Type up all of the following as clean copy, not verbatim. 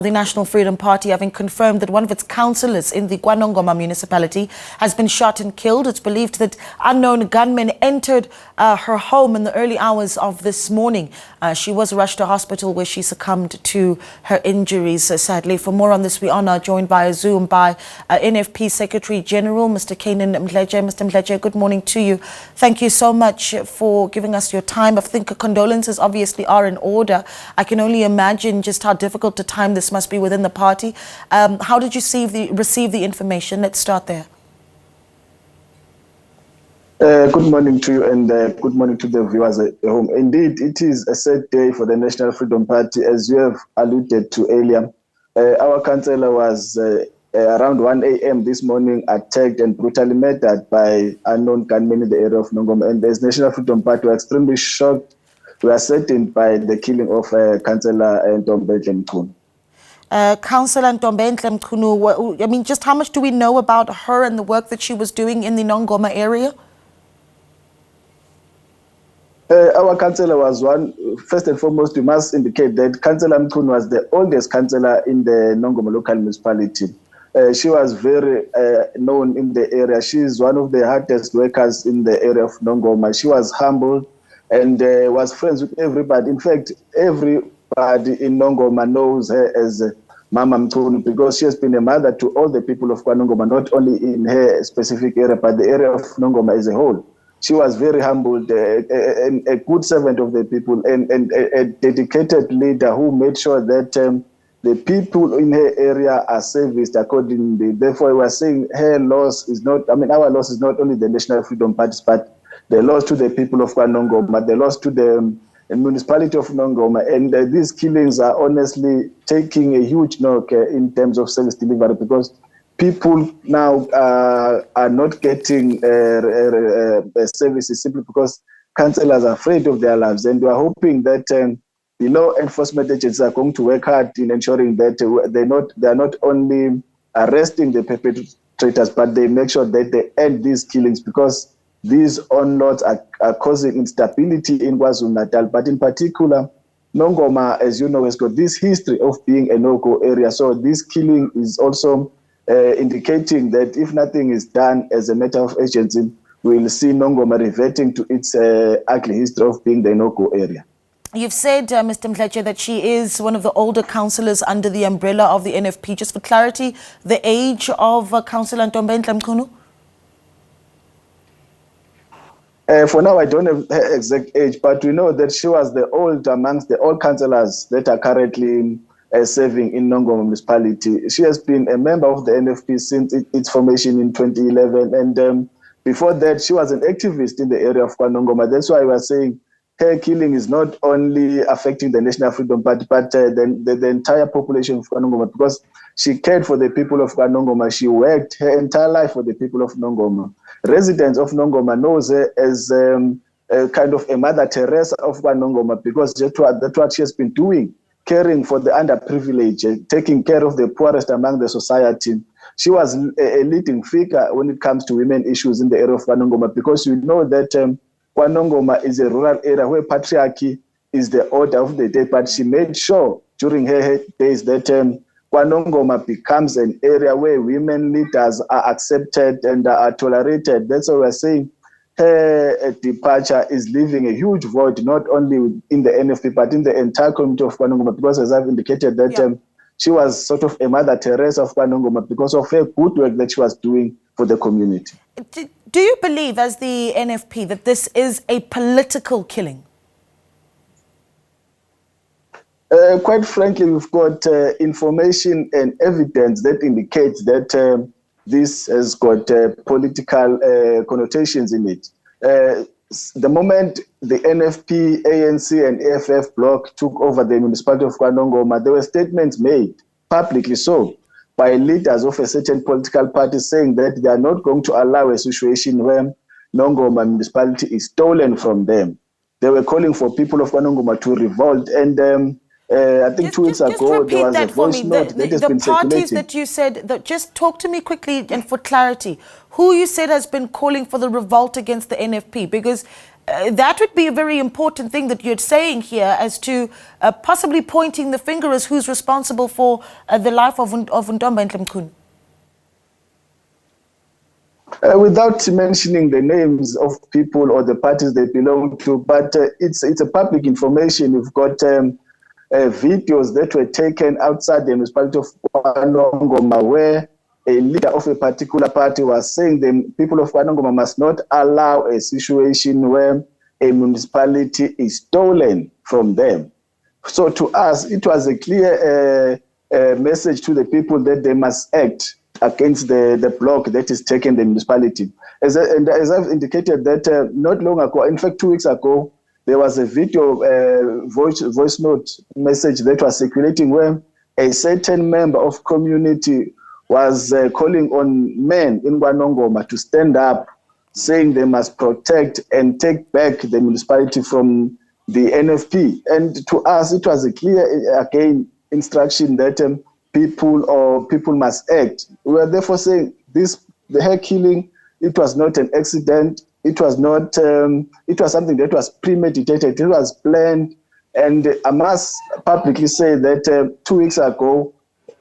The National Freedom Party having confirmed that one of its councillors in the KwaNongoma municipality has been shot and killed. It's believed that unknown gunmen entered her home in the early hours of this morning. She was rushed to hospital where she succumbed to her injuries, sadly. For more on this, we are now joined via Zoom by NFP Secretary-General, Mr. Canaan Mdletshe. Mr. Mdletshe, good morning to you. Thank you so much for giving us your time. I think condolences obviously are in order. I can only imagine just how difficult a time this must be within the party. How did you receive the information? Let's start there. Good morning to you and good morning to the viewers at home. Indeed, it is a sad day for the National Freedom Party, as you have alluded to earlier. Our councillor was around 1 a.m. this morning attacked and brutally murdered by unknown gunmen in the area of Nongoma. And as National Freedom Party, we are extremely shocked. We are saddened by the killing of Councillor Ntombenhle Mchunu. Councillor Ntombenhle Mchunu, I mean, just how much do we know about her and the work that she was doing in the Nongoma area? Our councillor was one. First and foremost, we must indicate that Councillor Mchunu was the oldest councillor in the Nongoma local municipality. She was very known in the area. She is one of the hardest workers in the area of Nongoma. She was humble and was friends with everybody. In fact, everybody in Nongoma knows her as Mama Mchunu because she has been a mother to all the people of KwaNongoma, not only in her specific area, but the area of Nongoma as a whole. She was very humbled, a good servant of the people, and a dedicated leader who made sure that the people in her area are serviced accordingly. Therefore, we are saying her loss is not, I mean, our loss is not only the National Freedom Party, but the loss to the people of KwaNongoma, the loss to the municipality of Nongoma. And these killings are honestly taking a huge knock in terms of service delivery because people now are not getting services simply because councillors are afraid of their lives. And we are hoping that the law enforcement agencies are going to work hard in ensuring that they are not only arresting the perpetrators, but they make sure that they end these killings because these onloads are causing instability in KwaZulu-Natal. But in particular, Nongoma, as you know, has got this history of being a no-go area. So this killing is also indicating that if nothing is done as a matter of urgency, we will see Nongoma reverting to its ugly history of being the no-go area. You've said, Mr. Mdletshe, that she is one of the older councillors under the umbrella of the NFP. Just for clarity, the age of Councillor Ntombenhle Mchunu? For now, I don't have her exact age, but we know that she was the old amongst the old councillors that are currently serving in Nongoma municipality. She has been a member of the NFP since its formation in 2011. And before that, she was an activist in the area of KwaNongoma. That's why we are saying her killing is not only affecting the National Freedom Party, but the entire population of KwaNongoma, because she cared for the people of KwaNongoma. She worked her entire life for the people of Nongoma. Residents of Nongoma knows her as kind of a Mother Teresa of KwaNongoma because that's what she has been doing, caring for the underprivileged, taking care of the poorest among the society. She was a leading figure when it comes to women issues in the area of KwaNongoma because you know that KwaNongoma is a rural area where patriarchy is the order of the day, but she made sure during her days that KwaNongoma becomes an area where women leaders are accepted and are tolerated. That's why we're saying her departure is leaving a huge void, not only in the NFP, but in the entire community of KwaNongoma, because as I've indicated that she was sort of a Mother Teresa of KwaNongoma because of her good work that she was doing for the community. Do you believe, as the NFP, that this is a political killing? Quite frankly, we've got information and evidence that indicates that this has got political connotations in it. The moment the NFP, ANC and AFF bloc took over the municipality of KwaNongoma, there were statements made publicly so by leaders of a certain political party saying that they are not going to allow a situation where Nongoma municipality is stolen from them. They were calling for people of KwaNongoma to revolt, and I think 2 weeks ago there was a voice note that has been circulating. The parties that you said, just talk to me quickly and for clarity. Who you said has been calling for the revolt against the NFP? Because That would be a very important thing that you're saying here, as to possibly pointing the finger as who's responsible for the life of Ntombenhle Mchunu. Without mentioning the names of people or the parties they belong to, but it's a public information. We've got videos that were taken outside the municipality of KwaNongoma, where a leader of a particular party was saying the people of KwaNongoma must not allow a situation where a municipality is stolen from them. So to us, it was a clear message to the people that they must act against the block that is taking the municipality. As I've indicated that not long ago, in fact 2 weeks ago, there was a video voice note message that was circulating where a certain member of community was calling on men in KwaNongoma to stand up, saying they must protect and take back the municipality from the NFP. And to us, it was a clear, again, instruction that people must act. We are therefore saying the hair killing, it was not an accident. It was not. It was something that was premeditated. It was planned. And I must publicly say that 2 weeks ago,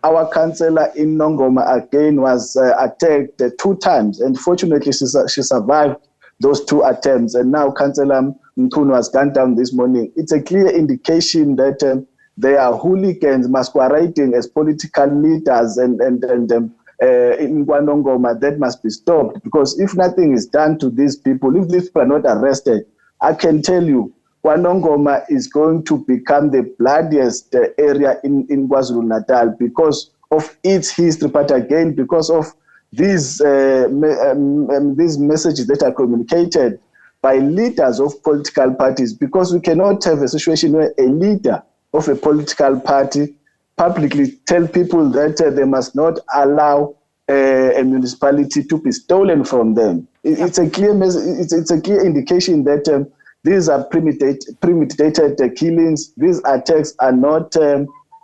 our councillor in Nongoma again was attacked 2 times, and fortunately she survived those 2 attempts. And now Councillor Mchunu was gunned down this morning. It's a clear indication that they are hooligans masquerading as political leaders and in KwaNongoma. That must be stopped, because if nothing is done to these people, if these people are not arrested, I can tell you KwaNongoma is going to become the bloodiest area in KwaZulu-Natal because of its history, but again because of these messages that are communicated by leaders of political parties, because we cannot have a situation where a leader of a political party publicly tell people that they must not allow a municipality to be stolen from them. It's a clear it's a clear indication that these are premeditated killings. These attacks are not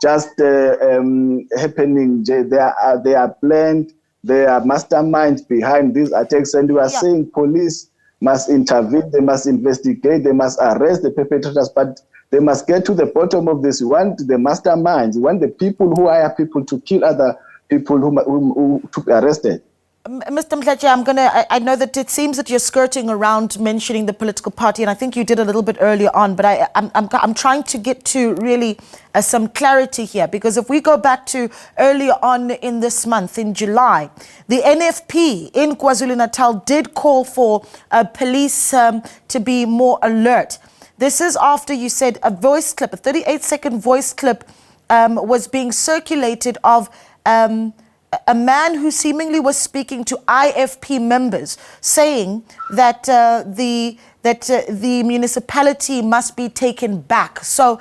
just happening. They are planned. There are masterminds behind these attacks, and we are saying police must intervene. They must investigate. They must arrest the perpetrators, but they must get to the bottom of this. We want the masterminds. We want the people who hire people to kill other people who to be arrested. Mr. Mdletshe, I know that it seems that you're skirting around mentioning the political party, and I think you did a little bit earlier on, but I'm trying to get to really some clarity here, because if we go back to earlier on in this month, in July, the NFP in KwaZulu-Natal did call for police to be more alert. This is after you said a voice clip, a 38-second voice clip was being circulated of a man who seemingly was speaking to IFP members, saying that the municipality must be taken back. So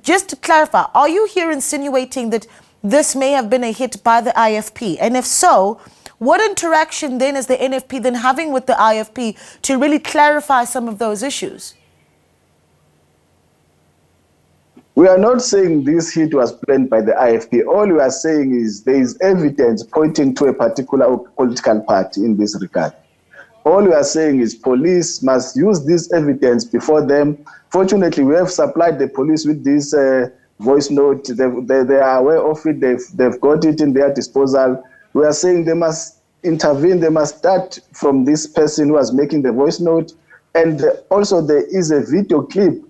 just to clarify, are you here insinuating that this may have been a hit by the IFP? And if so, what interaction then is the NFP then having with the IFP to really clarify some of those issues? We are not saying this hit was planned by the IFP. All we are saying is there is evidence pointing to a particular political party in this regard. All we are saying is police must use this evidence before them. Fortunately, we have supplied the police with this voice note. They are aware of it. They've got it in their disposal. We are saying they must intervene. They must start from this person who was making the voice note. And also there is a video clip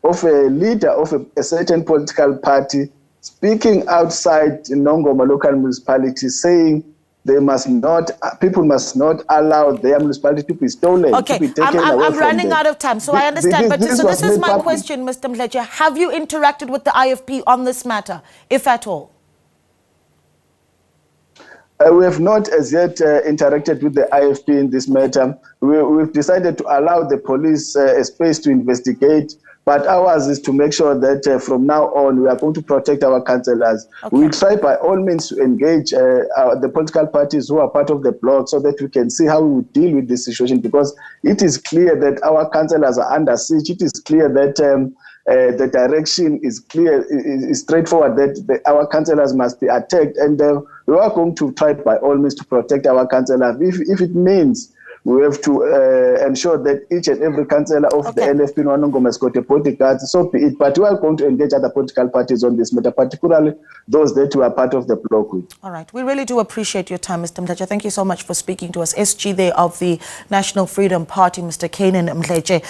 of a leader of a certain political party speaking outside Nongoma local municipality, saying they must not, people must not allow their municipality to be stolen. Okay, to be taken away I'm from running them. out of time, so I understand. But so this is my question, Mr. Mdletshe. Have you interacted with the IFP on this matter, if at all? We have not as yet interacted with the IFP in this matter. We've decided to allow the police a space to investigate. But ours is to make sure that from now on, we are going to protect our councillors. Okay. We try by all means to engage the political parties who are part of the bloc so that we can see how we deal with this situation, because it is clear that our councillors are under siege. It is clear that the direction is clear, is straightforward, that our councillors must be attacked. And we are going to try by all means to protect our councillors. If it means We have to ensure that each and every councillor of the NFP in KwaNongoma has got a bodyguard, so be it. But we are going to engage other political parties on this matter, particularly those that were part of the bloc. All right. We really do appreciate your time, Mr. Mdletshe. Thank you so much for speaking to us. SG there of the National Freedom Party, Mr. Canaan Mdletshe.